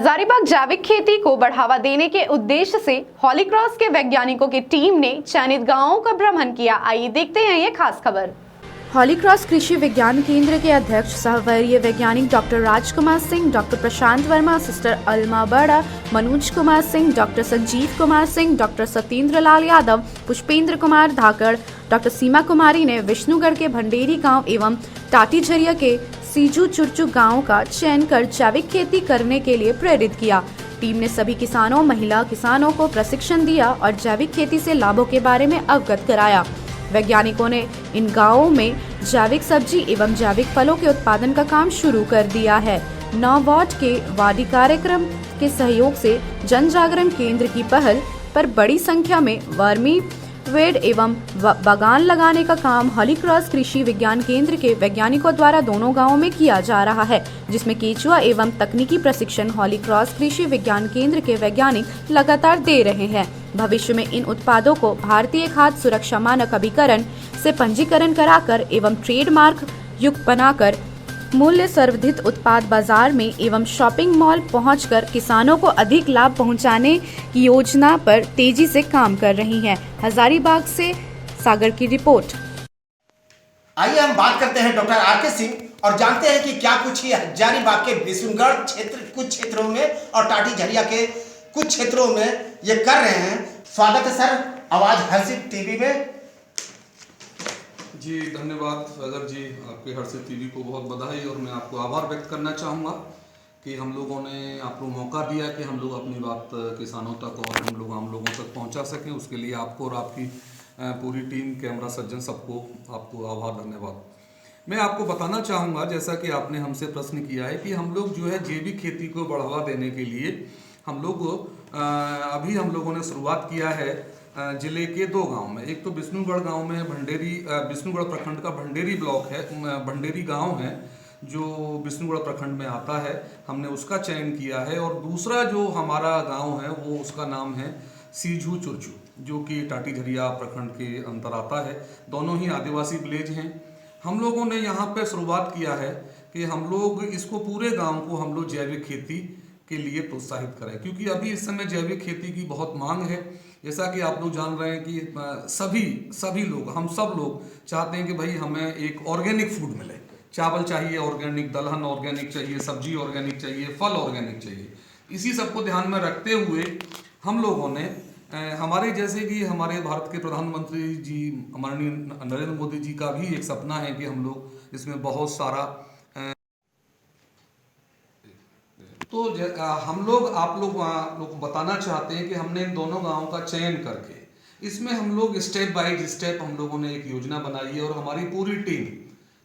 हजारीबाग जैविक खेती को बढ़ावा देने के उद्देश्य से हॉलीक्रॉस के वैज्ञानिकों की टीम ने चयनित गांवों का भ्रमण किया। आइए देखते हैं ये खास खबर। हॉलीक्रॉस कृषि विज्ञान केंद्र के अध्यक्ष सहवरीय वैज्ञानिक डॉक्टर राजकुमार सिंह, डॉक्टर प्रशांत वर्मा, सिस्टर अलमा बड़ा, मनोज कुमार सिंह, डॉक्टर संजीव कुमार सिंह, डॉक्टर सत्येंद्र लाल यादव, पुष्पेंद्र कुमार धाकड़, डॉक्टर सीमा कुमारी ने विष्णुगढ़ के भंडेरी गांव एवं टाटी झरिया के सीजू चुरचू गांव का चयन कर जैविक खेती करने के लिए प्रेरित किया। टीम ने सभी किसानों, महिला किसानों को प्रशिक्षण दिया और जैविक खेती से लाभों के बारे में अवगत कराया। वैज्ञानिकों ने इन गांवों में जैविक सब्जी एवं जैविक फलों के उत्पादन का काम शुरू कर दिया है। 9 वार्ड के वार्डी कार्यक्रम के सहयोग से जन जागरण केंद्र की पहल पर बड़ी संख्या में वर्मी वेड एवं बागान लगाने का हॉलीक्रॉस हॉलीक्रॉस कृषि विज्ञान केंद्र के वैज्ञानिकों द्वारा दोनों गांवों में किया जा रहा है, जिसमें केचुआ एवं तकनीकी प्रशिक्षण हॉलीक्रॉस कृषि विज्ञान केंद्र के वैज्ञानिक लगातार दे रहे हैं। भविष्य में इन उत्पादों को भारतीय खाद्य सुरक्षा मानक अभिकरण से पंजीकरण कराकर एवं ट्रेडमार्क युक्त बनाकर मूल्य संवर्धित उत्पाद बाजार में एवं शॉपिंग मॉल पहुंचकर किसानों को अधिक लाभ पहुंचाने की योजना पर तेजी से काम कर रही है। हजारीबाग से सागर की रिपोर्ट। आइए हम बात करते हैं डॉक्टर आर.के. सिंह और जानते हैं कि क्या कुछ ही हजारीबाग के विष्णुगढ़ क्षेत्र कुछ क्षेत्रों में और टाटी झरिया के कुछ क्षेत्रों में ये कर रहे हैं। स्वागत है सर आवाज हर्षित टीवी में। जी धन्यवाद सागर जी, आपके हर्षित टीवी को बहुत बधाई और मैं आपको आभार व्यक्त करना चाहूँगा कि हम लोगों ने आपको मौका दिया कि हम लोग अपनी बात किसानों तक और हम लोगों तक पहुँचा सकें। उसके लिए आपको और आपकी पूरी टीम, कैमरा सज्जन, सबको आपको आभार धन्यवाद। मैं आपको बताना चाहूँगा, जैसा कि आपने हमसे प्रश्न किया है कि हम लोग जो है जैविक खेती को बढ़ावा देने के लिए हम लोग अभी हम लोगों ने शुरुआत किया है जिले के 2 गांव में। एक तो विष्णुगढ़ गांव में विष्णुगढ़ प्रखंड का भंडेरी ब्लॉक है, भंडेरी गांव है जो विष्णुगढ़ प्रखंड में आता है, हमने उसका चयन किया है। और दूसरा जो हमारा गांव है वो उसका नाम है सीजू चुरचू, जो कि टाटी झरिया प्रखंड के अंतर आता है। दोनों ही आदिवासी विलेज हैं। हम लोगों ने यहाँ पे शुरुआत किया है कि हम लोग इसको पूरे गाँव को हम लोग जैविक खेती के लिए प्रोत्साहित करें, क्योंकि अभी इस समय जैविक खेती की बहुत मांग है। जैसा कि आप लोग जान रहे हैं कि सभी लोग, हम सब लोग चाहते हैं कि भाई हमें एक ऑर्गेनिक फूड मिले। चावल चाहिए ऑर्गेनिक, दलहन ऑर्गेनिक चाहिए, सब्जी ऑर्गेनिक चाहिए, फल ऑर्गेनिक चाहिए। इसी सबको ध्यान में रखते हुए हम लोगों ने हमारे जैसे कि हमारे भारत के प्रधानमंत्री जी माननीय नरेंद्र मोदी जी का भी एक सपना है कि हम लोग इसमें बहुत सारा तो हम लोग आप लोग को बताना चाहते हैं कि हमने इन दोनों गांवों का चयन करके इसमें हम लोग स्टेप बाय स्टेप हम लोगों ने एक योजना बनाई है। और हमारी पूरी टीम,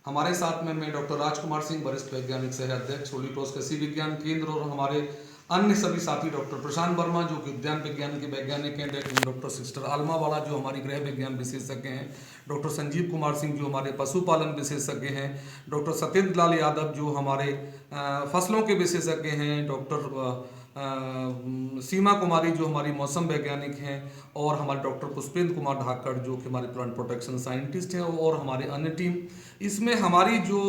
हमारे साथ में मैं डॉक्टर राजकुमार सिंह, वरिष्ठ वैज्ञानिक सह अध्यक्ष हॉलीक्रॉस कृषि विज्ञान केंद्र, और हमारे अन्य सभी साथी डॉक्टर प्रशांत वर्मा जो कि उद्यान विज्ञान के वैज्ञानिक हैं, डॉक्टर सिस्टर अलमा वाला जो हमारी गृह विज्ञान विशेषज्ञ हैं, डॉक्टर संजीव कुमार सिंह जो हमारे पशुपालन विशेषज्ञ हैं, डॉक्टर सत्येंद्र लाल यादव जो हमारे फसलों के विशेषज्ञ हैं, डॉक्टर सीमा कुमारी जो हमारी मौसम वैज्ञानिक हैं, और हमारे डॉक्टर पुष्पेंद्र कुमार धाकड़ जो कि हमारे प्लांट प्रोटेक्शन साइंटिस्ट हैं, और हमारे अन्य टीम। इसमें हमारी जो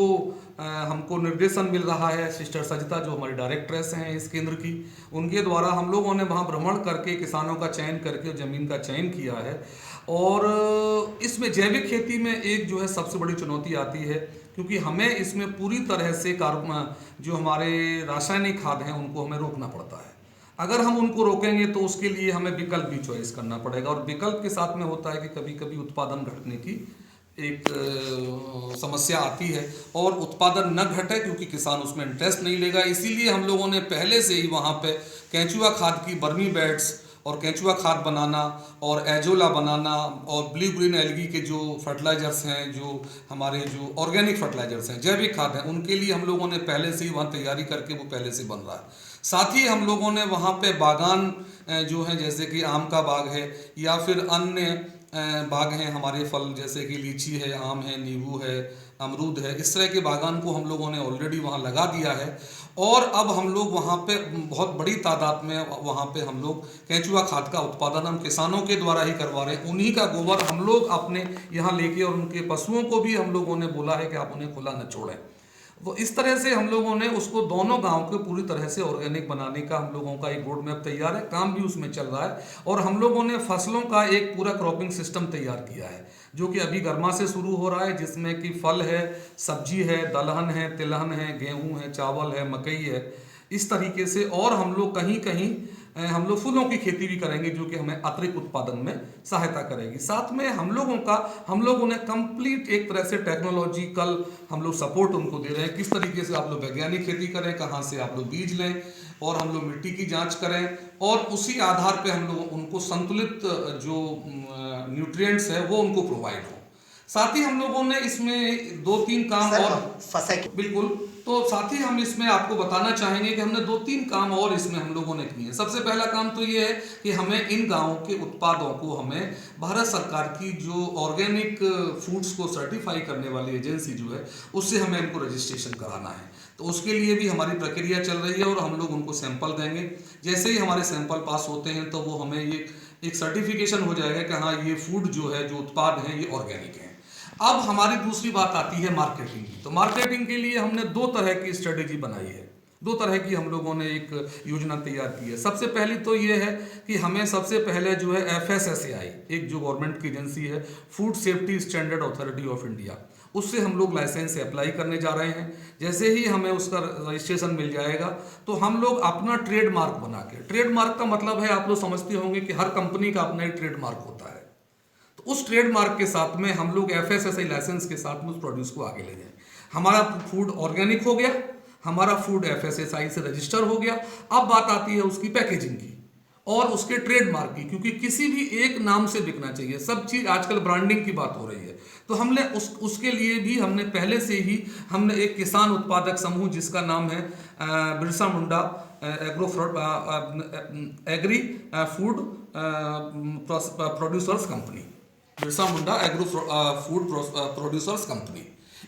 हमको निर्देशन मिल रहा है सिस्टर सजिता जो हमारी डायरेक्ट्रेस हैं इस केंद्र की, उनके द्वारा हम लोगों ने वहाँ भ्रमण करके किसानों का चयन करके ज़मीन का चयन किया है। और इसमें जैविक खेती में एक जो है सबसे बड़ी चुनौती आती है, क्योंकि हमें इसमें पूरी तरह से जो हमारे रासायनिक खाद हैं उनको हमें रोकना पड़ता है। अगर हम उनको रोकेंगे तो उसके लिए हमें विकल्प भी चॉइस करना पड़ेगा, और विकल्प के साथ में होता है कि कभी कभी उत्पादन घटने की एक समस्या आती है, और उत्पादन न घटे क्योंकि किसान उसमें इंटरेस्ट नहीं लेगा। इसीलिए हम लोगों ने पहले से ही वहाँ पे केंचुआ खाद की वर्मी बेड्स और केंचुआ खाद बनाना और एजोला बनाना और ब्लू ग्रीन एल्गी के जो फर्टिलाइजर्स हैं, जो हमारे जो ऑर्गेनिक फर्टिलाइजर्स हैं, जैविक खाद हैं, उनके लिए हम लोगों ने पहले से ही वहाँ तैयारी करके वो पहले से बन रहा है। साथ ही हम लोगों ने वहाँ पे बागान जो है, जैसे कि आम का बाग है या फिर अन्य बाग हैं हमारे, फल जैसे कि लीची है, आम है, नींबू है, अमरूद है, इस तरह के बागान को हम लोगों ने ऑलरेडी वहाँ लगा दिया है। और अब हम लोग वहाँ पे बहुत बड़ी तादाद में वहाँ पे हम लोग केंचुआ खाद का उत्पादन हम किसानों के द्वारा ही करवा रहे हैं। उन्हीं का गोबर हम लोग अपने यहाँ लेके, और उनके पशुओं को भी हम लोगों ने बोला है कि आप उन्हें खुला न छोड़ें। वो इस तरह से हम लोगों ने उसको दोनों गांव को पूरी तरह से ऑर्गेनिक बनाने का हम लोगों का एक रोड मैप तैयार है, काम भी उसमें चल रहा है। और हम लोगों ने फसलों का एक पूरा क्रॉपिंग सिस्टम तैयार किया है जो कि अभी गर्मा से शुरू हो रहा है, जिसमें कि फल है, सब्जी है, दलहन है, तिलहन है, गेहूं है, चावल है, मकई है, इस तरीके से। और हम लोग कहीं कहीं हम लोग फूलों की खेती भी करेंगे जो कि हमें अतिरिक्त उत्पादन में सहायता करेगी। साथ में हम लोगों ने कंप्लीट एक तरह से टेक्नोलॉजिकल हम लोग सपोर्ट उनको दे रहे हैं, किस तरीके से आप लोग वैज्ञानिक खेती करें, कहाँ से आप लोग बीज लें, और हम लोग मिट्टी की जांच करें, और उसी आधार पे हम लोग उनको संतुलित जो न्यूट्रिएंट्स है वो उनको प्रोवाइड हो। साथ ही हम लोगों ने इसमें 2-3 काम और बिल्कुल, तो साथ ही हम इसमें आपको बताना चाहेंगे कि हमने 2-3 काम और इसमें हम लोगों ने किए हैं। सबसे पहला काम तो ये है कि हमें इन गांवों के उत्पादों को हमें भारत सरकार की जो ऑर्गेनिक फूड्स को सर्टिफाई करने वाली एजेंसी जो है उससे हमें इनको रजिस्ट्रेशन कराना है। तो उसके लिए भी हमारी प्रक्रिया चल रही है और हम लोग उनको सैंपल देंगे। जैसे ही हमारे सैंपल पास होते हैं तो वो हमें ये एक सर्टिफिकेशन हो जाएगा कि हाँ ये फूड जो है, जो उत्पाद हैं, ये ऑर्गेनिक है। अब हमारी दूसरी बात आती है मार्केटिंग की। तो मार्केटिंग के लिए हमने 2 तरह की स्ट्रेटेजी बनाई है, 2 तरह की हम लोगों ने एक योजना तैयार की है। सबसे पहली तो ये है कि हमें सबसे पहले जो है FSSAI, एक जो गवर्नमेंट की एजेंसी है, food safety standard authority of India, उससे हम लोग लाइसेंस अप्लाई करने जा रहे हैं। जैसे ही हमें उसका रजिस्ट्रेशन मिल जाएगा तो हम लोग अपना ट्रेडमार्क बना के, ट्रेडमार्क का मतलब है, आप लोग समझते होंगे कि हर कंपनी का अपना एक ट्रेडमार्क होता है, उस ट्रेडमार्क के साथ में हम लोग FSSAI लाइसेंस के साथ में उस प्रोड्यूस को आगे ले जाएं। हमारा फूड ऑर्गेनिक हो गया, हमारा फूड FSSAI से रजिस्टर हो गया। अब बात आती है उसकी पैकेजिंग की और उसके ट्रेडमार्क की, क्योंकि किसी भी एक नाम से बिकना चाहिए। सब चीज़ आजकल ब्रांडिंग की बात हो रही है, तो हमने उसके लिए भी हमने पहले से ही हमने एक किसान उत्पादक समूह जिसका नाम है Birsa Munda agri food producers company, Birsa Munda agro food producers company,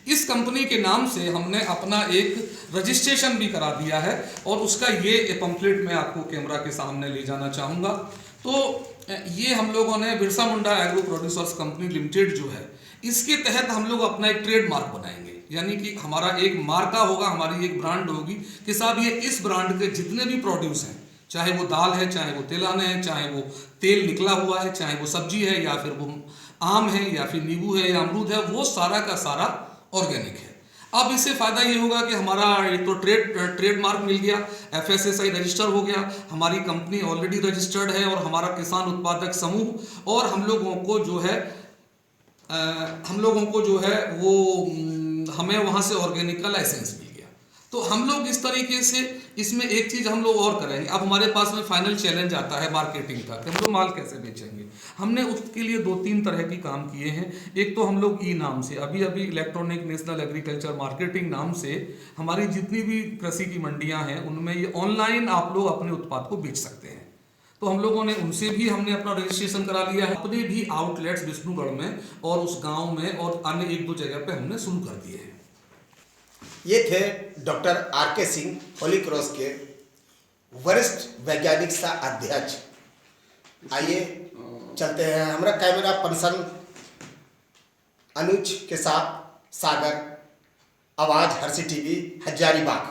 इस कंपनी के नाम से हमने अपना एक रजिस्ट्रेशन भी करा दिया है। और उसका ये पंपलेट मैं आपको कैमरा के सामने ले जाना चाहूँगा। तो ये हम लोगों ने Birsa Munda agro producers company limited जो है, इसके तहत हम लोग अपना एक ट्रेडमार्क बनाएंगे, यानी कि हमारा एक मार्का होगा, हमारी एक ब्रांड होगी कि साहब ये इस ब्रांड के जितने भी प्रोड्यूस हैं, चाहे वो दाल है, चाहे वो तिलहन है, चाहे वो तेल निकला हुआ है, चाहे वो सब्जी है, या फिर वो आम है, या फिर नींबू है, या अमरूद है, वो सारा का सारा ऑर्गेनिक है। अब इससे फ़ायदा ये होगा कि हमारा एक तो ट्रेडमार्क मिल गया, FSSAI रजिस्टर हो गया, हमारी कंपनी ऑलरेडी रजिस्टर्ड है, और हमारा किसान उत्पादक समूह, और हम लोगों को जो है वो हमें वहाँ से ऑर्गेनिक का लाइसेंस मिल गया। तो हम लोग इस तरीके से इसमें एक चीज़ हम लोग और करेंगे। अब हमारे पास में फाइनल चैलेंज आता है मार्केटिंग का, कि हम लोग माल कैसे बेचेंगे। हमने उसके लिए 2-3 तरह की काम किए हैं। एक तो हम लोग नाम से अभी इलेक्ट्रॉनिक नेशनल एग्रीकल्चर मार्केटिंग नाम से हमारी जितनी भी कृषि की मंडियां हैं उनमें ये ऑनलाइन आप लोग अपने उत्पाद को बेच सकते हैं। तो हम लोगों ने उनसे भी हमने अपना रजिस्ट्रेशन करा लिया है। अपने भी आउटलेट्स विष्णुगढ़ में और उस गाँव में और अन्य 1-2 जगह पर हमने शुरू कर दिए हैं। ये थे doctor RK Singh, Holi cross के वरिष्ठ वैज्ञानिक सा अध्यक्ष। आइए चलते हैं, हमारा कैमरा पर्सन अनुज के साथ सागर, आवाज हर्षी TV, हजारीबाग।